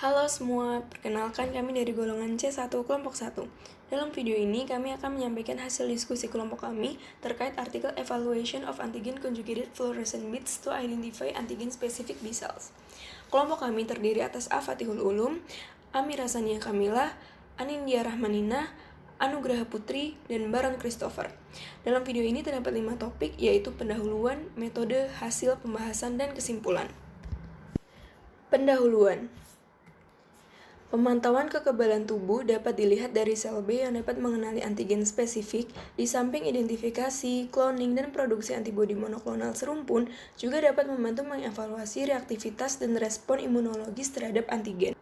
Halo semua, perkenalkan kami dari golongan C1 kelompok 1. Dalam video ini kami akan menyampaikan hasil diskusi kelompok kami terkait artikel Evaluation of Antigen Conjugated Fluorescent Beads to Identify Antigen Specific B Cells. Kelompok kami terdiri atas A. Fatihul Ulum, Amira Sania Kamila, Anindya Rahmanina, Anugraha Putri, dan Baron Christopher. Dalam video ini terdapat 5 topik, yaitu pendahuluan, metode, hasil pembahasan, dan kesimpulan. Pendahuluan. Pemantauan kekebalan tubuh dapat dilihat dari sel B yang dapat mengenali antigen spesifik. Di samping identifikasi, cloning, dan produksi antibodi monoklonal serumpun, juga dapat membantu mengevaluasi reaktivitas dan respon imunologis terhadap antigen.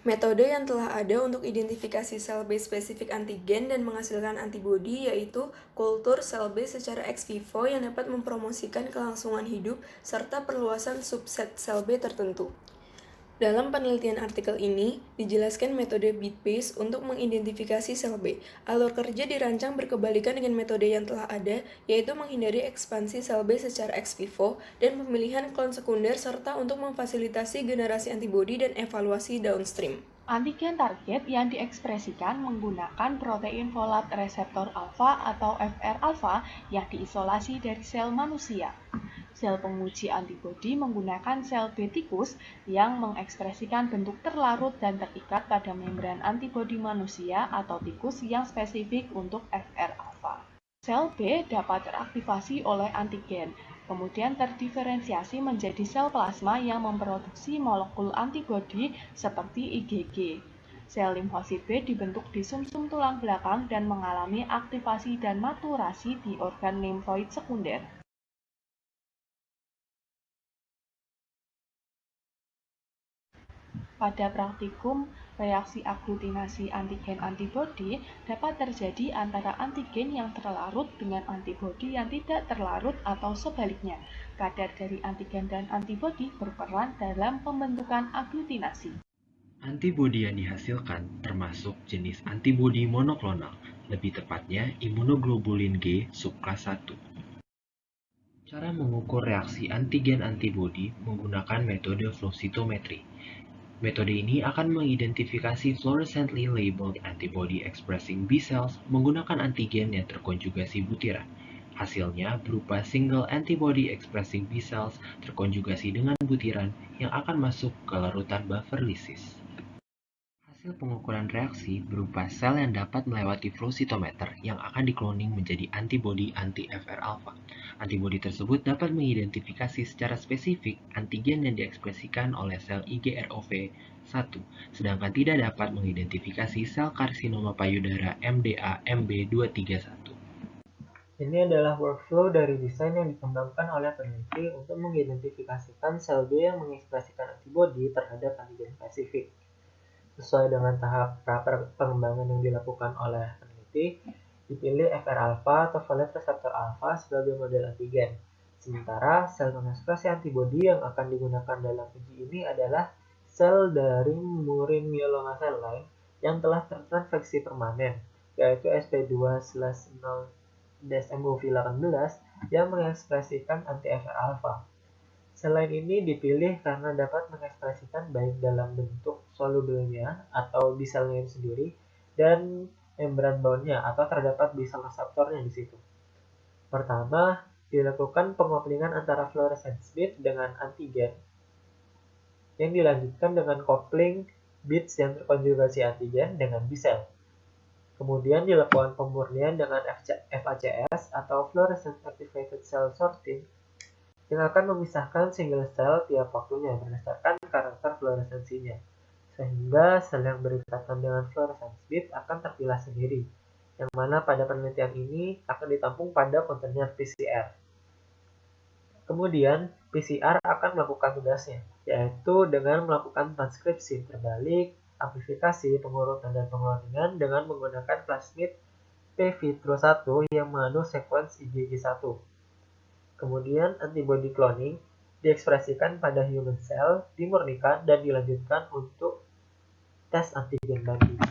Metode yang telah ada untuk identifikasi sel B spesifik antigen dan menghasilkan antibodi yaitu kultur sel B secara ex vivo yang dapat mempromosikan kelangsungan hidup serta perluasan subset sel B tertentu. Dalam penelitian artikel ini, dijelaskan metode bead-based untuk mengidentifikasi sel B. Alur kerja dirancang berkebalikan dengan metode yang telah ada, yaitu menghindari ekspansi sel B secara ex vivo dan pemilihan klon sekunder serta untuk memfasilitasi generasi antibodi dan evaluasi downstream. Antigen target yang diekspresikan menggunakan protein folat reseptor alfa atau FR-alfa yang diisolasi dari sel manusia. Sel penguji antibodi menggunakan sel B tikus yang mengekspresikan bentuk terlarut dan terikat pada membran antibodi manusia atau tikus yang spesifik untuk FR-alfa. Sel B dapat teraktivasi oleh antigen, kemudian terdiferensiasi menjadi sel plasma yang memproduksi molekul antibodi seperti IgG. Sel limfosit B dibentuk di sumsum tulang belakang dan mengalami aktivasi dan maturasi di organ limfoid sekunder. Pada praktikum, reaksi aglutinasi antigen-antibodi dapat terjadi antara antigen yang terlarut dengan antibodi yang tidak terlarut atau sebaliknya. Kadar dari antigen dan antibodi berperan dalam pembentukan aglutinasi. Antibodi yang dihasilkan termasuk jenis antibodi monoklonal, lebih tepatnya imunoglobulin G subkelas 1. Cara mengukur reaksi antigen-antibodi menggunakan metode flow cytometry. Metode ini akan mengidentifikasi fluorescently labeled antibody expressing B cells menggunakan antigen yang terkonjugasi butiran. Hasilnya berupa single antibody expressing B cells terkonjugasi dengan butiran yang akan masuk ke larutan buffer lysis. Hasil pengukuran reaksi berupa sel yang dapat melewati flow cytometer yang akan dikloning menjadi antibodi anti-FR-alfa. Antibodi tersebut dapat mengidentifikasi secara spesifik antigen yang diekspresikan oleh sel IgROV1, sedangkan tidak dapat mengidentifikasi sel karsinoma payudara MDA-MB231. Ini adalah workflow dari desain yang dikembangkan oleh peneliti untuk mengidentifikasikan sel B yang mengekspresikan antibodi terhadap antigen spesifik. Sesuai dengan tahap pengembangan yang dilakukan oleh peneliti, dipilih FR-alfa atau folate reseptor alfa sebagai model antigen. Sementara sel mengekspresi antibodi yang akan digunakan dalam uji ini adalah sel dari murin myeloma cell line yang telah tertransfeksi permanen, yaitu SP2/0-MOV18 yang mengekspresikan anti-FR-alfa. Selain ini dipilih karena dapat mengekspresikan baik dalam bentuk solubelnya atau B-selnya itu sendiri dan membran bound-nya atau terdapat B-cell reseptornya di situ. Pertama, dilakukan pengoplingan antara fluorescence bead dengan antigen yang dilanjutkan dengan coupling beads yang terkonjugasi antigen dengan B-cell. Kemudian dilakukan pemurnian dengan FACS atau Fluorescent Activated Cell Sorting yang akan memisahkan single cell tiap waktunya berdasarkan karakter fluoresensinya, sehingga sel yang berikatan dengan fluorescence bead akan terpilah sendiri, yang mana pada penelitian ini akan ditampung pada kontainer PCR. Kemudian, PCR akan melakukan tugasnya, yaitu dengan melakukan transkripsi terbalik, amplifikasi, pengurutan, dan pengloningan dengan menggunakan plasmid P-Vitro1 yang mengandung sekuens IgG1. Kemudian antibody cloning diekspresikan pada human cell, dimurnikan, dan dilanjutkan untuk tes antigen banding.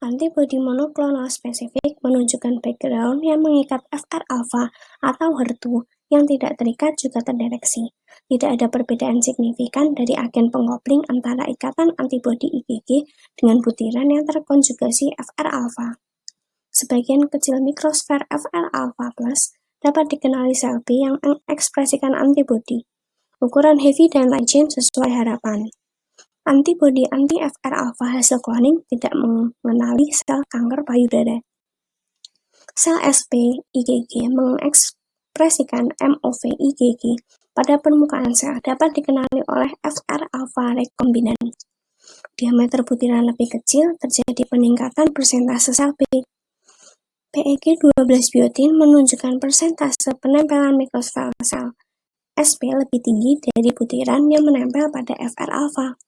Antibodi monoklonal spesifik menunjukkan background yang mengikat FR-alfa atau HER2 yang tidak terikat juga terdeteksi. Tidak ada perbedaan signifikan dari agen pengopling antara ikatan antibodi IgG dengan butiran yang terkonjugasi FR-alfa. Sebagian kecil mikrosfer FR-alfa plus dapat dikenali sel B yang mengekspresikan antibodi. Ukuran heavy dan light chain sesuai harapan. Antibodi anti-FR-alfa hasil cloning tidak mengenali sel kanker payudara. Sel SP IgG mengekspresikan MOV IgG pada permukaan sel dapat dikenali oleh FR-alfa rekombinan. Diameter butiran lebih kecil, terjadi peningkatan persentase sel B. PEG12 biotin menunjukkan persentase penempelan mikrosfer sel SP lebih tinggi dari butiran yang menempel pada FR-alfa.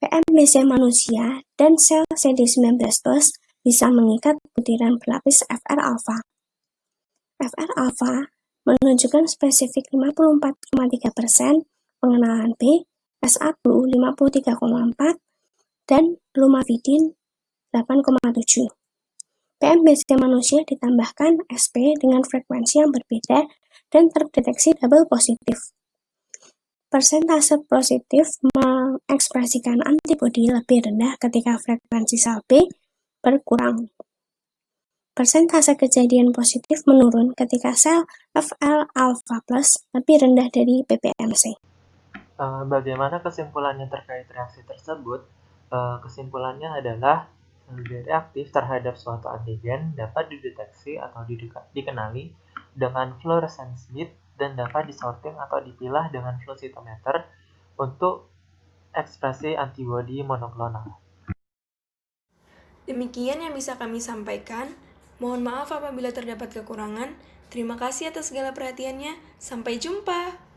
PMBC manusia dan sel CD19+ bisa mengikat butiran berlapis FR-alfa. FR-alfa menunjukkan spesifik 54,3%, pengenalan B, SA-BLU 53,4, dan lumavitine 8,7. PMBC manusia ditambahkan SP dengan frekuensi yang berbeda dan terdeteksi double positif. Persentase positif mengekspresikan antibodi lebih rendah ketika frekuensi sel B berkurang. Persentase kejadian positif menurun ketika sel FR-alfa plus lebih rendah dari PPMC. Bagaimana kesimpulannya terkait reaksi tersebut? Kesimpulannya adalah sel B reaktif terhadap suatu antigen dapat dideteksi atau dikenali dengan fluorescence bead dan dapat disorting atau dipilah dengan flow cytometer untuk ekspresi antibodi monoklonal. Demikian yang bisa kami sampaikan. Mohon maaf apabila terdapat kekurangan. Terima kasih atas segala perhatiannya. Sampai jumpa.